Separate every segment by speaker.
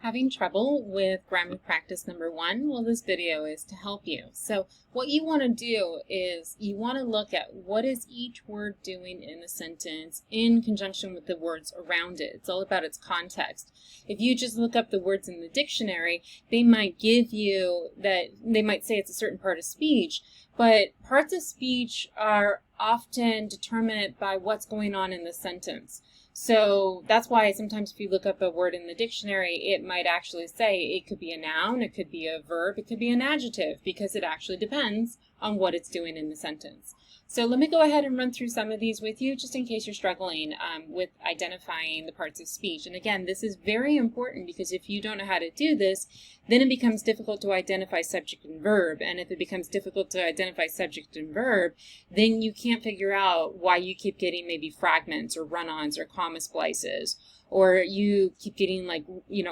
Speaker 1: Having trouble with grammar practice number 1? Well, this video is to help you. So what you want to do is you want to look at what is each word doing in the sentence in conjunction with the words around it. It's all about its context. If you just look up the words in the dictionary, they might give you that, they might say it's a certain part of speech, but parts of speech are often determined by what's going on in the sentence. So that's why sometimes if you look up a word in the dictionary, it might actually say it could be a noun, it could be a verb, it could be an adjective, because it actually depends on what it's doing in the sentence. So let me go ahead and run through some of these with you, just in case you're struggling with identifying the parts of speech. And again, this is very important because if you don't know how to do this, then it becomes difficult to identify subject and verb. And if it becomes difficult to identify subject and verb, then you can't figure out why you keep getting maybe fragments or run-ons or comma splices, or you keep getting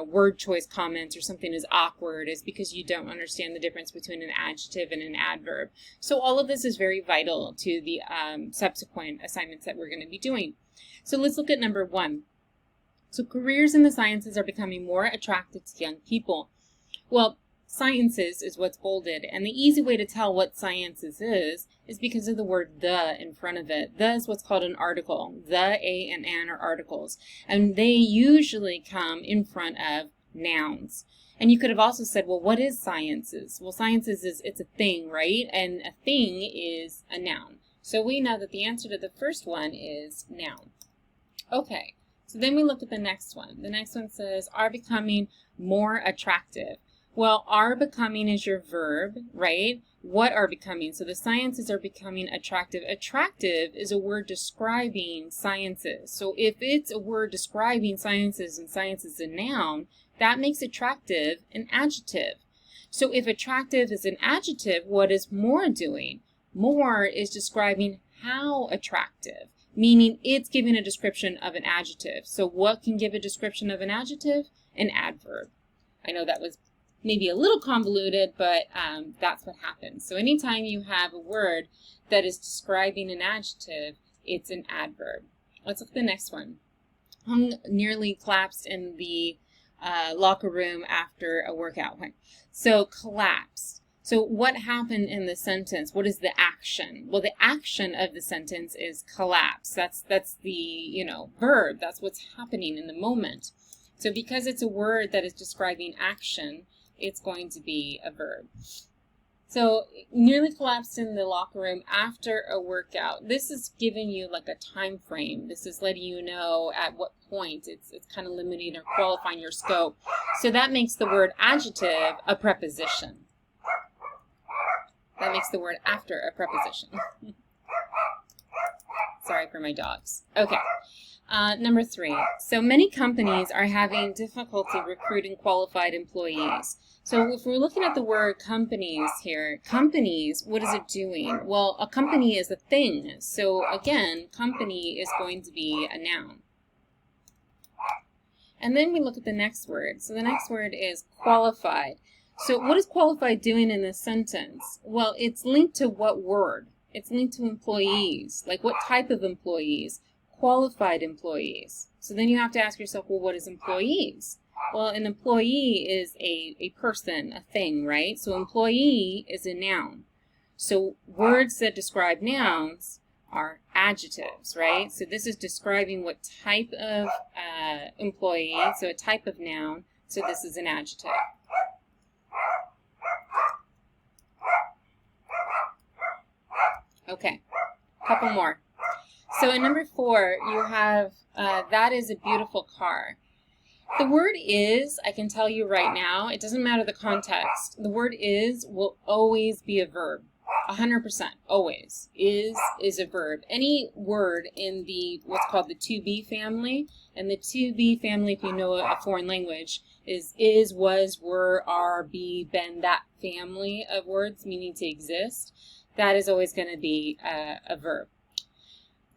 Speaker 1: word choice comments or something is awkward. Is because you don't understand the difference between an adjective and an adverb. So all of this is very vital to the subsequent assignments that we're going to be doing. So let's look at number 1. So careers in the sciences are becoming more attractive to young people. Well, sciences is what's bolded, and the easy way to tell what sciences is because of the word the in front of it. The is what's called an article. The, a, and an are articles, and they usually come in front of nouns. And you could have also said, well, what is sciences? Well, sciences it's a thing, right? And a thing is a noun. So we know that the answer to the first one is noun. Okay, so then we look at the next one. The next one says, are becoming more attractive. Well, are becoming is your verb, right? What are becoming? So the sciences are becoming attractive. Attractive is a word describing sciences. So if it's a word describing sciences and science is a noun, that makes attractive an adjective. So if attractive is an adjective, what is more doing? More is describing how attractive, meaning it's giving a description of an adjective. So what can give a description of an adjective? An adverb. I know that was maybe a little convoluted, but that's what happens. So anytime you have a word that is describing an adjective, it's an adverb. Let's look at the next one. Hung nearly collapsed in the locker room after a workout. So collapsed. So what happened in the sentence? What is the action? Well, the action of the sentence is collapse. That's the verb. That's what's happening in the moment. So because it's a word that is describing action, it's going to be a verb. So nearly collapsed in the locker room after a workout. This is giving you like a time frame. This is letting you know at what point. It's kind of limiting or qualifying your scope. So that makes the word adjective a preposition. That makes the word after a preposition. Sorry for my dogs. Okay. Number 3. So many companies are having difficulty recruiting qualified employees. So if we're looking at the word companies here, companies, what is it doing? Well, a company is a thing. So again, company is going to be a noun. And then we look at the next word. So the next word is qualified. So what is qualified doing in this sentence? Well, it's linked to what word? It's linked to employees. Like what type of employees? Qualified employees. So then you have to ask yourself, well, what is employees? Well, an employee is a person, a thing, right? So employee is a noun. So words that describe nouns are adjectives, right? So this is describing what type of employee, so a type of noun. So this is an adjective. Okay, a couple more. So in number 4, you have, that is a beautiful car. The word is, I can tell you right now, it doesn't matter the context. The word is will always be a verb. 100%, always. Is a verb. Any word in the, what's called the to be family, and the to be family, if you know a foreign language, is, was, were, are, be, been, that family of words meaning to exist. That is always going to be a verb.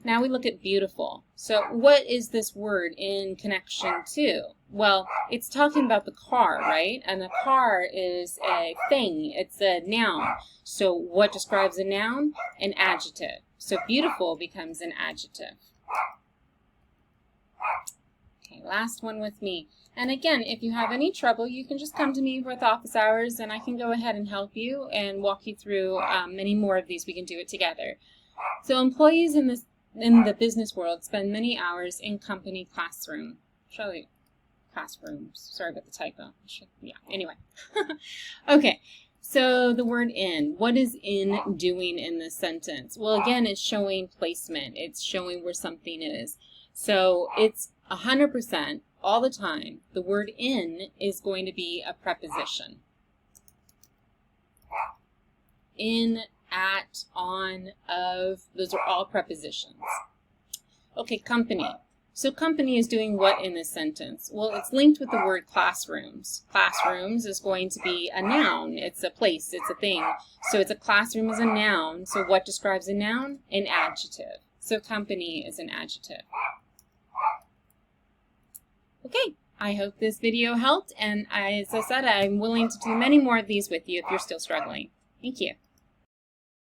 Speaker 1: Now we look at beautiful. So what is this word in connection to? Well, it's talking about the car, right? And the car is a thing. It's a noun. So what describes a noun? An adjective. So beautiful becomes an adjective. Okay, last one with me. And again, if you have any trouble, you can just come to me with office hours and I can go ahead and help you and walk you through many more of these. We can do it together. So employees in the business world spend many hours in company classrooms. Sorry about the typo. Anyway. Okay. So the word in. What is in doing in this sentence? Well, again, it's showing placement. It's showing where something is. So it's 100% all the time. The word in is going to be a preposition. In, at, on, of, those are all prepositions. Okay, company. So company is doing what in this sentence? Well, it's linked with the word classrooms. Classrooms is going to be a noun. It's a place. It's a thing. So it's a classroom is a noun. So what describes a noun? An adjective. So company is an adjective. Okay, I hope this video helped. And as I said, I'm willing to do many more of these with you if you're still struggling. Thank you.